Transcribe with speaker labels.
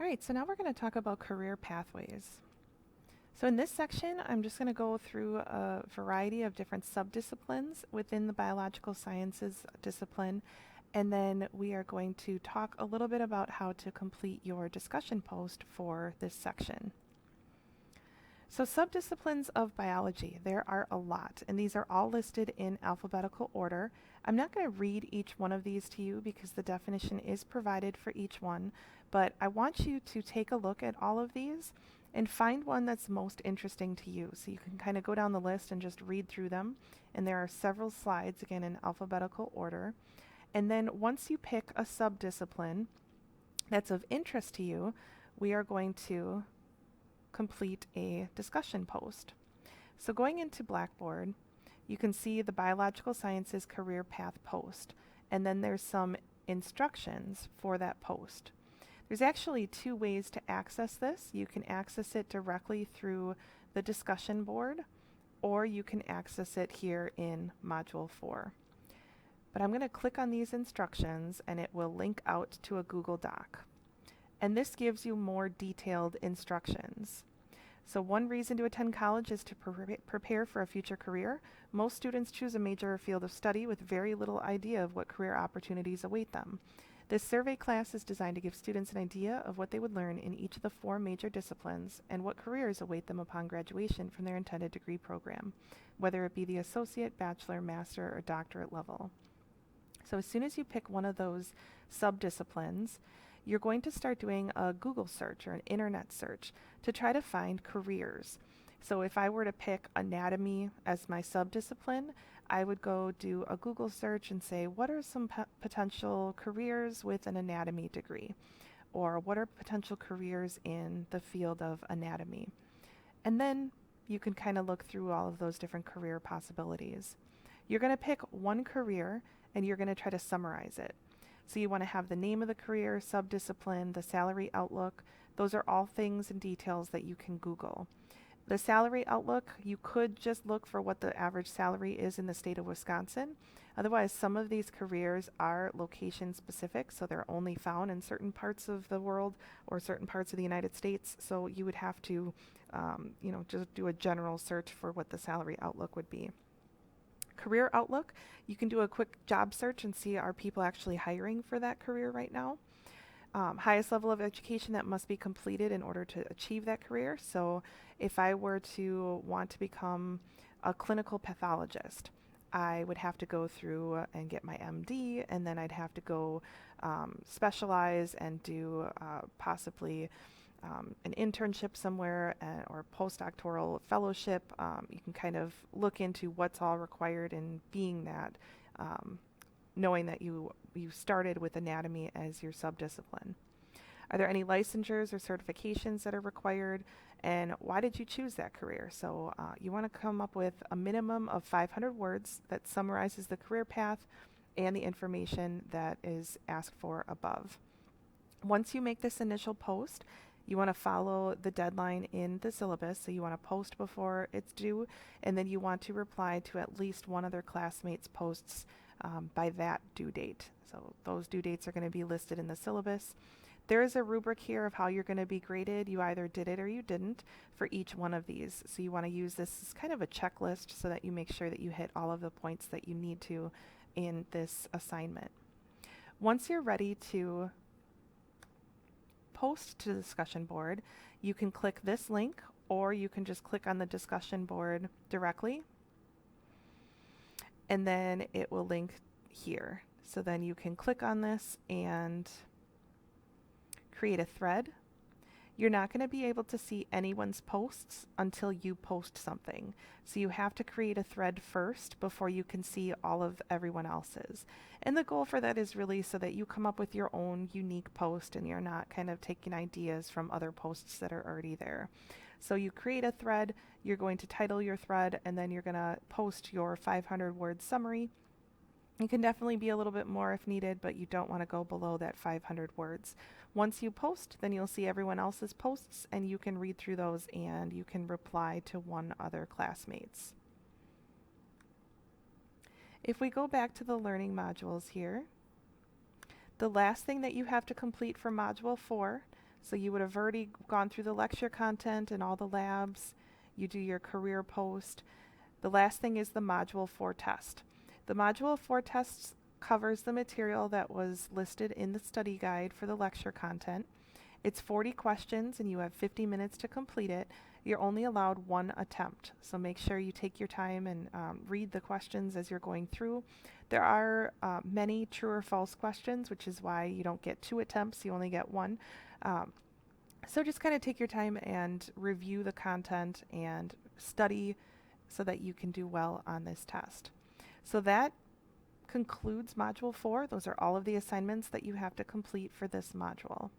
Speaker 1: All right, so now we're going to talk about career pathways. So in this section, I'm just going to go through a variety of different subdisciplines within the biological sciences discipline, and then we are going to talk a little bit about how to complete your discussion post for this section. So subdisciplines of biology, there are a lot, and these are all listed in alphabetical order. I'm not going to read each one of these to you because the definition is provided for each one, but I want you to take a look at all of these and find one that's most interesting to you. So you can kind of go down the list and just read through them, and there are several slides, again, in alphabetical order. And then once you pick a subdiscipline that's of interest to you, we are going to complete a discussion post. So going into Blackboard, you can see the Biological Sciences Career Path post, and then there's some instructions for that post. There's actually two ways to access this. You can access it directly through the discussion board, or you can access it here in Module 4. But I'm going to click on these instructions, and it will link out to a Google Doc. And this gives you more detailed instructions. So one reason to attend college is to prepare for a future career. Most students choose a major or field of study with very little idea of what career opportunities await them. This survey class is designed to give students an idea of what they would learn in each of the 4 major disciplines and what careers await them upon graduation from their intended degree program, whether it be the associate, bachelor, master, or doctorate level. So as soon as you pick one of those subdisciplines, you're going to start doing a Google search or an internet search to try to find careers. So if I were to pick anatomy as my subdiscipline, I would go do a Google search and say, what are some potential careers with an anatomy degree? Or what are potential careers in the field of anatomy? And then you can kind of look through all of those different career possibilities. You're going to pick one career and you're going to try to summarize it. So you want to have the name of the career, subdiscipline, the salary outlook. Those are all things and details that you can Google. The salary outlook, you could just look for what the average salary is in the state of Wisconsin. Otherwise, some of these careers are location specific, so they're only found in certain parts of the world or certain parts of the United States. So you would have to, just do a general search for what the salary outlook would be. Career outlook, you can do a quick job search and see are people actually hiring for that career right now. Highest level of education that must be completed in order to achieve that career. So if I were to want to become a clinical pathologist, I would have to go through and get my MD, and then I'd have to go specialize and do possibly an internship somewhere or postdoctoral fellowship. You can kind of look into what's all required in being that, knowing that you started with anatomy as your subdiscipline. Are there any licensures or certifications that are required, and why did you choose that career? So you want to come up with a minimum of 500 words that summarizes the career path and the information that is asked for above. Once you make this initial post, you want to follow the deadline in the syllabus, so you want to post before it's due, and then you want to reply to at least one other classmate's posts by that due date. So those due dates are going to be listed in the syllabus. There is a rubric here of how you're going to be graded. You either did it or you didn't for each one of these. So you want to use this as kind of a checklist so that you make sure that you hit all of the points that you need to in this assignment. Once you're ready to post to the discussion board, you can click this link, or you can just click on the discussion board directly, and then it will link here. So then you can click on this and create a thread. You're not going to be able to see anyone's posts until you post something. So you have to create a thread first before you can see all of everyone else's. And the goal for that is really so that you come up with your own unique post and you're not kind of taking ideas from other posts that are already there. So you create a thread, you're going to title your thread, and then you're going to post your 500-word summary. You can definitely be a little bit more if needed, but you don't want to go below that 500 words. Once you post, then you'll see everyone else's posts, and you can read through those and you can reply to one other classmates. If we go back to the learning modules here, the last thing that you have to complete for Module 4, So you would have already gone through the lecture content and all the labs. You do your career post. The last thing is the Module 4 test. The Module 4 test covers the material that was listed in the study guide for the lecture content. It's 40 questions and you have 50 minutes to complete it. You're only allowed one attempt, so make sure you take your time and read the questions as you're going through. There are many true or false questions, which is why you don't get 2 attempts, you only get 1. So just kind of take your time and review the content and study so that you can do well on this test. So that concludes Module 4. Those are all of the assignments that you have to complete for this module.